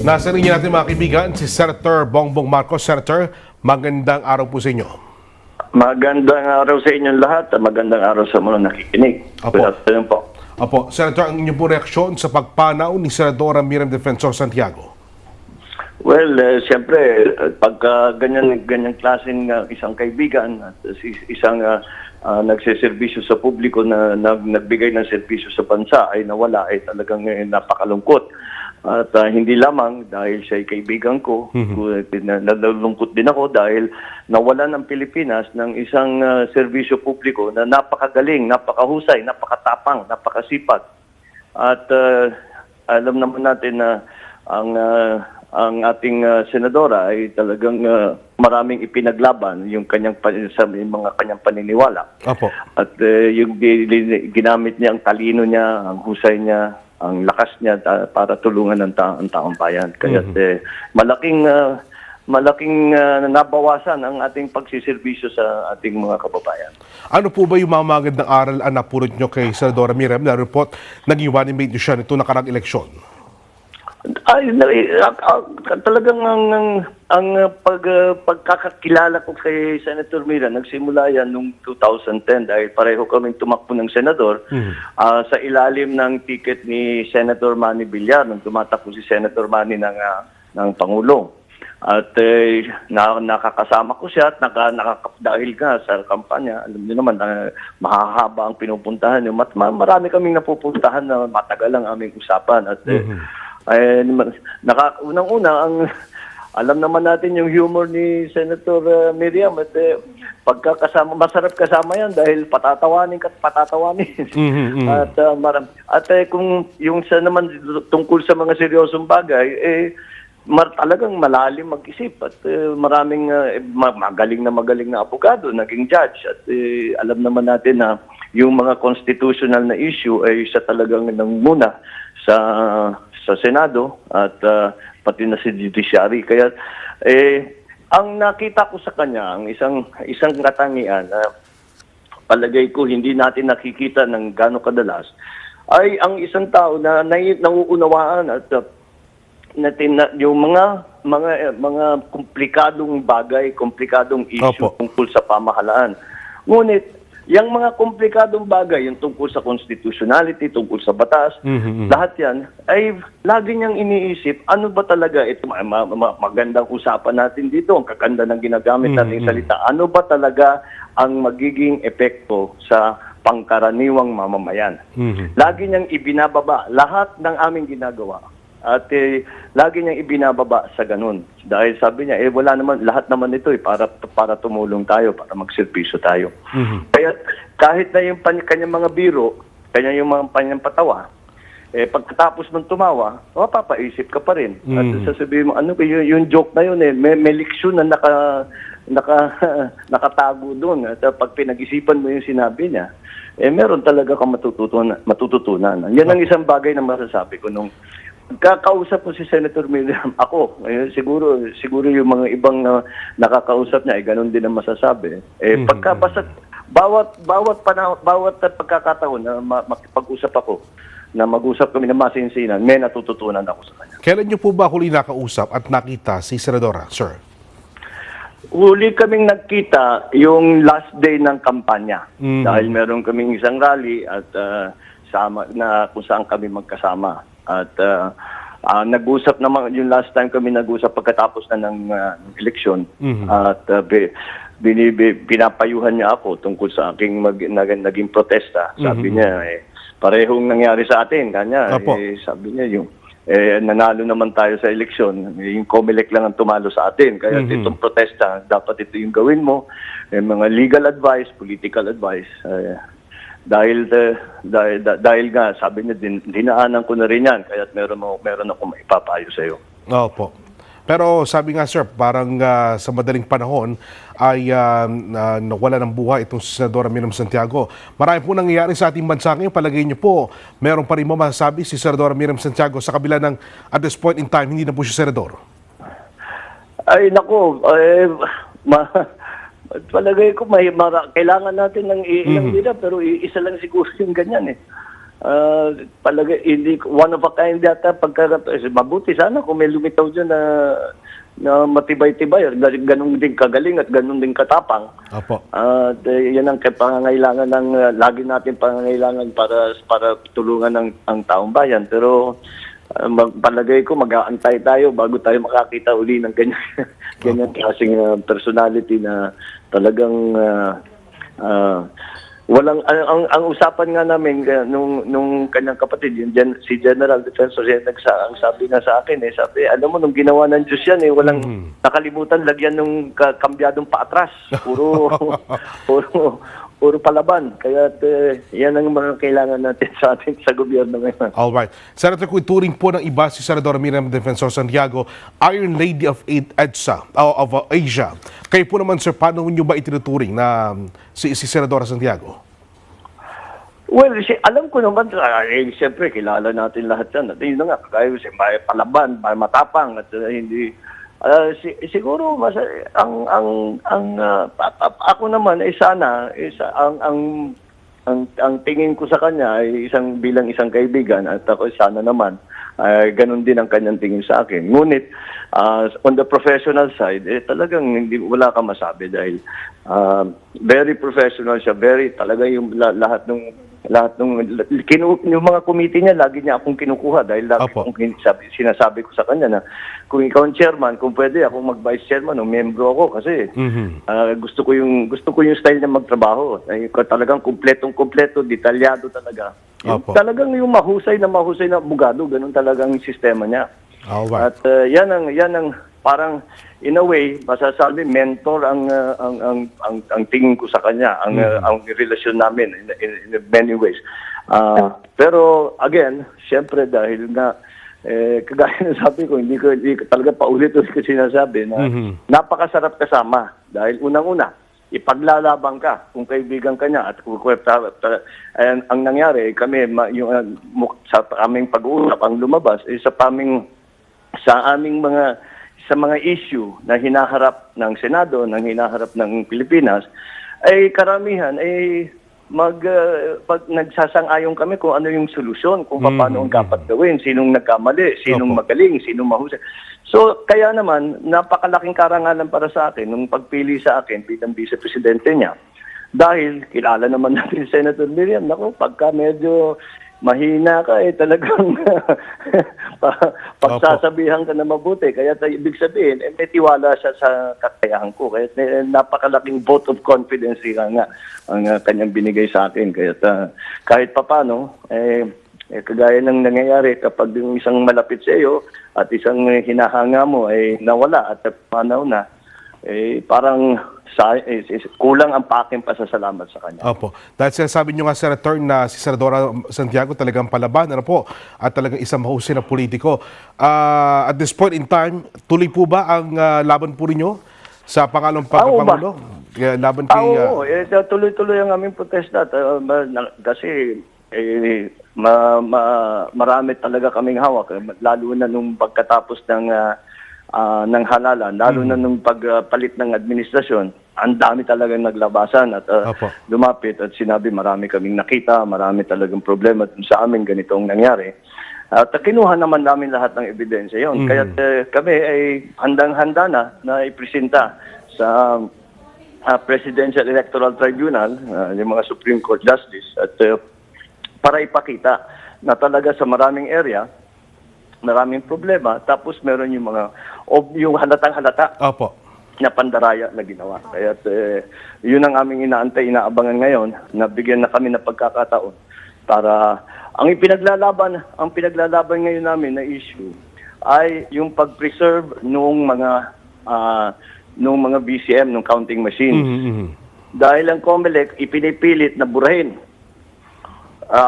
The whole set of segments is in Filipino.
Nasa linya natin mga kaibigan, si Senator Bongbong Marcos. Senator, magandang araw po sa inyo. Magandang araw sa inyong lahat at magandang araw sa mga nakikinig. Apo. Good afternoon po. Opo, Senator, ang inyong po reaksyon sa pagpanaw ni Senadora Miriam Defensor Santiago? Well, siyempre, pagka ganyan klaseng isang kaibigan at isang nagseserbisyo sa publiko na nagbigay ng serbisyo sa bansa ay nawala, ay talagang napakalungkot. At hindi lamang dahil siya ay kaibigan ko, nalulungkot din ako dahil nawalan ng Pilipinas ng isang serbisyo publiko na napakagaling, napakahusay, napakatapang, napakasipag. At alam naman natin na ang ating senadora ay talagang maraming ipinaglaban yung sa mga kanyang paniniwala. Opo. At yung ginamit niya, ang talino niya, ang husay niya, ang lakas niya para tulungan ang taong bayan. Kaya malaking nabawasan ang ating pagsiservisyo sa ating mga kababayan. Ano po ba yung mga magandang aral ang napulot nyo kay Senadora Miriam na report naging running mate nyo siya nito nakarang eleksyon? Ay, talagang ang pagkakakilala ko kay Senator Miriam, nagsimula yan noong 2010 dahil pareho kaming tumakbo ng senador sa ilalim ng ticket ni Senator Manny Villar nung tumatakbo si Senator Manny ng Pangulo. At nakakasama ko siya at dahil nga sa kampanya, alam niyo naman, mahahaba ang pinupuntahan niyo. Marami kaming napupuntahan na matagal ang aming usapan. At unang-una, alam naman natin yung humor ni Senator Miriam at pagkakasama, masarap kasama yan dahil patatawanin. At kung yung sa naman tungkol sa mga seryosong bagay, talagang malalim mag-isip at maraming magaling na abogado, naging judge. At alam naman natin na yung mga constitutional na issue ay siya talagang nanguna sa Senado at pati na sa judiciary. Kaya ang nakita ko sa kanya, ang isang katangian na palagay ko hindi natin nakikita ng gaano kadalas, ay ang isang tao na nauunawaan at yung mga komplikadong bagay, komplikadong issue tungkol sa pamahalaan. Ngunit yung mga komplikadong bagay, yung tungkol sa constitutionality, tungkol sa batas, lahat yan, ay lagi niyang iniisip, ano ba talaga ito, magandang usapan natin dito, ang kakanda ng ginagamit nating salita, ano ba talaga ang magiging epekto sa pangkaraniwang mamamayan. Lagi niyang ibinababa lahat ng aming ginagawa. At lagi niyang ibinababa sa ganun. Dahil sabi niya, wala naman, lahat naman ito para tumulong tayo, para magservisyo tayo. Kaya kahit na yung kanyang mga biro, yung mga kanyang patawa, pagkatapos mong tumawa, mapapaisip ka pa rin. At sasabihin mo, ano yung joke na yun, may leksyon na nakatago doon. At pag pinag-isipan mo yung sinabi niya, meron talaga kang matututunan. Yan ang isang bagay na masasabi ko nung kakausap ko si Senator Miriam, ako, siguro yung mga ibang nakakausap niya, ganun din ang masasabi. Basta bawat pagkakataon na makipag-usap ako, na mag-usap kami ng masinsinan, may natututunan ako sa kanya. Kailan niyo po ba huli nakausap at nakita si Senadora, sir? Huli kaming nagkita yung last day ng kampanya. Dahil meron kaming isang rally at kung saan kami magkasama. At nag-usap naman, yung last time kami nag-usap pagkatapos na ng eleksyon. At pinapayuhan niya ako tungkol sa aking naging protesta. Sabi niya, parehong nangyari sa atin. Sabi niya, nanalo naman tayo sa eleksyon. Yung COMELEC lang ang tumalo sa atin. Kaya itong protesta, dapat ito yung gawin mo. Mga legal advice, political advice. Dahil nga, sabi niya, dinaanan ko na rin yan, kaya meron ako maipapayo sa iyo. Opo. Pero sabi nga sir, parang sa madaling panahon ay nawala ng buhay itong si Senadora Miriam Santiago. Marami po nangyayari sa ating bansa ngayon. Palagay niyo po, meron pa rin mo masasabi si Senadora Miriam Santiago sa kabila ng at this point in time, hindi na po siya senador? Ay, naku, palagay ko kailangan natin ng ilang nila pero isa lang siguro yung ganyan . palagay, hindi, one of a kind yata mabuti sana kung may lumitaw dyan na matibay-tibay, ganun din kagaling at ganun din katapang. Opo. At yan ang pangangailangan lagi natin pangangailangan para tulungan ang taong bayan. Pero palagay ko mag-aantay tayo bago tayo makakita uli ng ganyan klaseng personality na talagang walang ang usapan nga namin nung kanyang kapatid si General Defensor ang sabi nga sa akin sabi alam mo nung ginawa ng Diyos yan walang nakalimutan lagyan ng kambyadong paatras puro palaban kaya yan ang mga kailangan natin sa atin sa gobyerno ngayon. All right. Senator, kung ituring po ng iba si Senadora Miriam Defensor Santiago, Iron Lady of EDSA, of Asia. Kayo po naman, sir, paano nyo ba itinuturing na si Senadora Santiago? Well, alam ko naman, siyempre, kilala natin lahat yan. At yun na nga, kaya may palaban, may matapang, at hindi... siguro ako naman sana ang tingin ko sa kanya ay bilang isang kaibigan at ako sana naman ganun din ang kanyang tingin sa akin. Ngunit on the professional side talagang wala ka masabi dahil very professional siya, very talaga yung lahat ng yung mga committee niya, lagi niya akong kinukuha dahil lagi akong sinasabi ko sa kanya na kung ikaw ang chairman, kung pwede akong mag-vice chairman o membro ako kasi gusto ko yung style niya magtrabaho. Talagang kumpleto, detalyado talaga. Talagang yung mahusay na abogado, ganun talagang sistema niya. Alright. At yan ang parang in a way masasabi mentor ang tingin ko sa kanya ang relasyon namin in many ways. Pero again, siyempre dahil nga kagaya ng sabi ko hindi ko talaga paulit-ulit ko sinasabi na napakasarap kasama dahil unang-una ipaglalaban ka kung kaibigan ka niya at ang nangyari kami sa aming pag-uusap ang lumabas sa mga issue na hinaharap ng Senado, na hinaharap ng Pilipinas, ay karamihan ay pag nagsasang-ayon kami kung ano yung solusyon, kung paano ang dapat gawin, sinong nagkamali, sinong magaling, sinong mahusay. So, kaya naman, napakalaking karangalan para sa akin nung pagpili sa akin bilang vice-presidente niya. Dahil kilala naman natin Senator Miriam, naku, pagka medyo mahina ka talagang pagsasabihan ka na mabuti. Kaya ibig sabihin, may tiwala siya sa kakayahan ko. Kaya napakalaking vote of confidence nga ang kanyang binigay sa akin. Kaya kahit papano, kagaya ng nangyayari kapag yung isang malapit sa iyo at isang hinahanga mo ay nawala at panaw na, parang kulang ang aking pasasalamat sa kanya. Opo. Dahil sinasabi nyo nga, Senator, na si Senadora Santiago talagang palaban, at talagang isang mahusay na politiko. At this point in time, tuloy po ba ang laban po ninyo sa pangalong pagkapangulo? Laban kay... Oo, tuloy-tuloy ang aming protesta. Kasi marami talaga kaming hawak, lalo na nung pagkatapos ng halalan, lalo na nung pagpalit ng administrasyon, ang dami talagang naglabasan at lumapit at sinabi marami kaming nakita, marami talagang problema sa amin ganitong nangyari. At kinuha naman namin lahat ng ebidensya yon. Kaya kami ay handang-handa na ipresenta sa Presidential Electoral Tribunal, yung mga Supreme Court Justice, at para ipakita na talaga sa maraming area, maraming problema, tapos meron yung halatang-halata na pandaraya na ginawa. Kaya yun ang aming inaabangan ngayon, na bigyan na kami ng pagkakataon para ang pinaglalaban ngayon namin na issue ay yung pag-preserve nung mga BCM, nung counting machines. Dahil ang COMELEC ipinipilit na burahin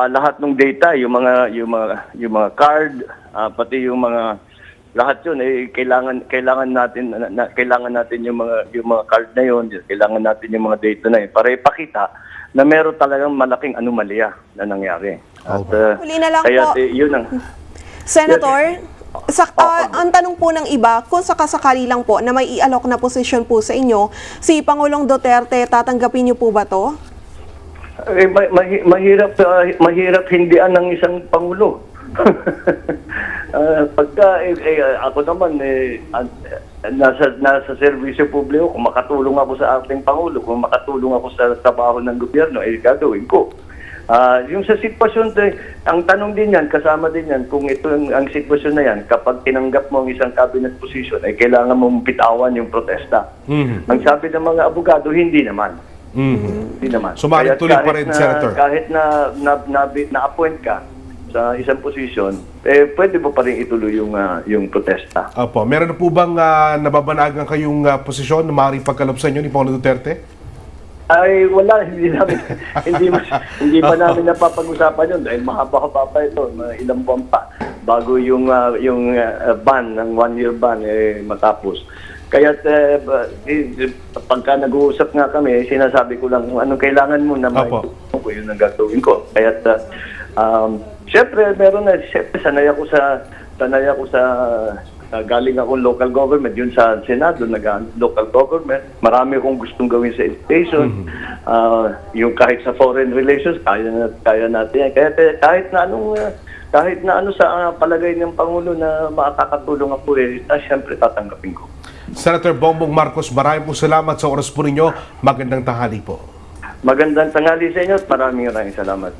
lahat ng data, yung mga card, pati yung mga lahat yun kailangan natin yung mga card na yun, kailangan natin yung mga data na yun para ipakita na meron talagang malaking anomalya na nangyari. At huli na lang kaya po, yun ang Senator, ang tanong po ng iba, kung sakasakali lang po na may i-alok na posisyon po sa inyo, si Pangulong Duterte, tatanggapin niyo po ba to? Mahirap hindian ng isang pangulo. Ako naman nasa serbisyo publiko, kung makatulong ako sa ating pangulo, kung makatulong ako sa trabaho ng gobyerno, gagawin ko. Yung sa sitwasyon, ang tanong din yan, kasama din yan, kung ito ang sitwasyon na yan, kapag tinanggap mo ang isang cabinet position, ay kailangan mong bitawan yung protesta. Ang sabi ng mga abogado, hindi naman. Hindi naman. Sumalit tuloy pa rin, Senator. Kahit na-appoint ka sa isang posisyon, pwede mo pa rin ituloy yung protesta. Opo. Meron na po bang nababanagan kayong posisyon na maaaring pagkaloob sa inyo ni Pangulong Duterte? Ay, wala. Hindi pa namin napapag-usapan yun dahil mahaba-haba pa ito, mga ilang buwan pa bago yung ban, ng 1-year ban matapos. Kaya pagka nag-uusap nga kami, sinasabi ko lang kung anong kailangan mo na maitulong ko, yun ang gagawin ko. Kaya siyempre, sanay ako sa galing akong local government, yun sa Senado, local government. Marami akong gustong gawin sa education. Yung kahit sa foreign relations, kaya natin yan. Kaya kahit na ano sa palagay ng Pangulo na makakatulong ako, siyempre tatanggapin ko. Senator Bongbong Marcos, maraming po salamat sa oras po ninyo. Magandang tanghali po. Magandang tanghali sa inyo at maraming salamat.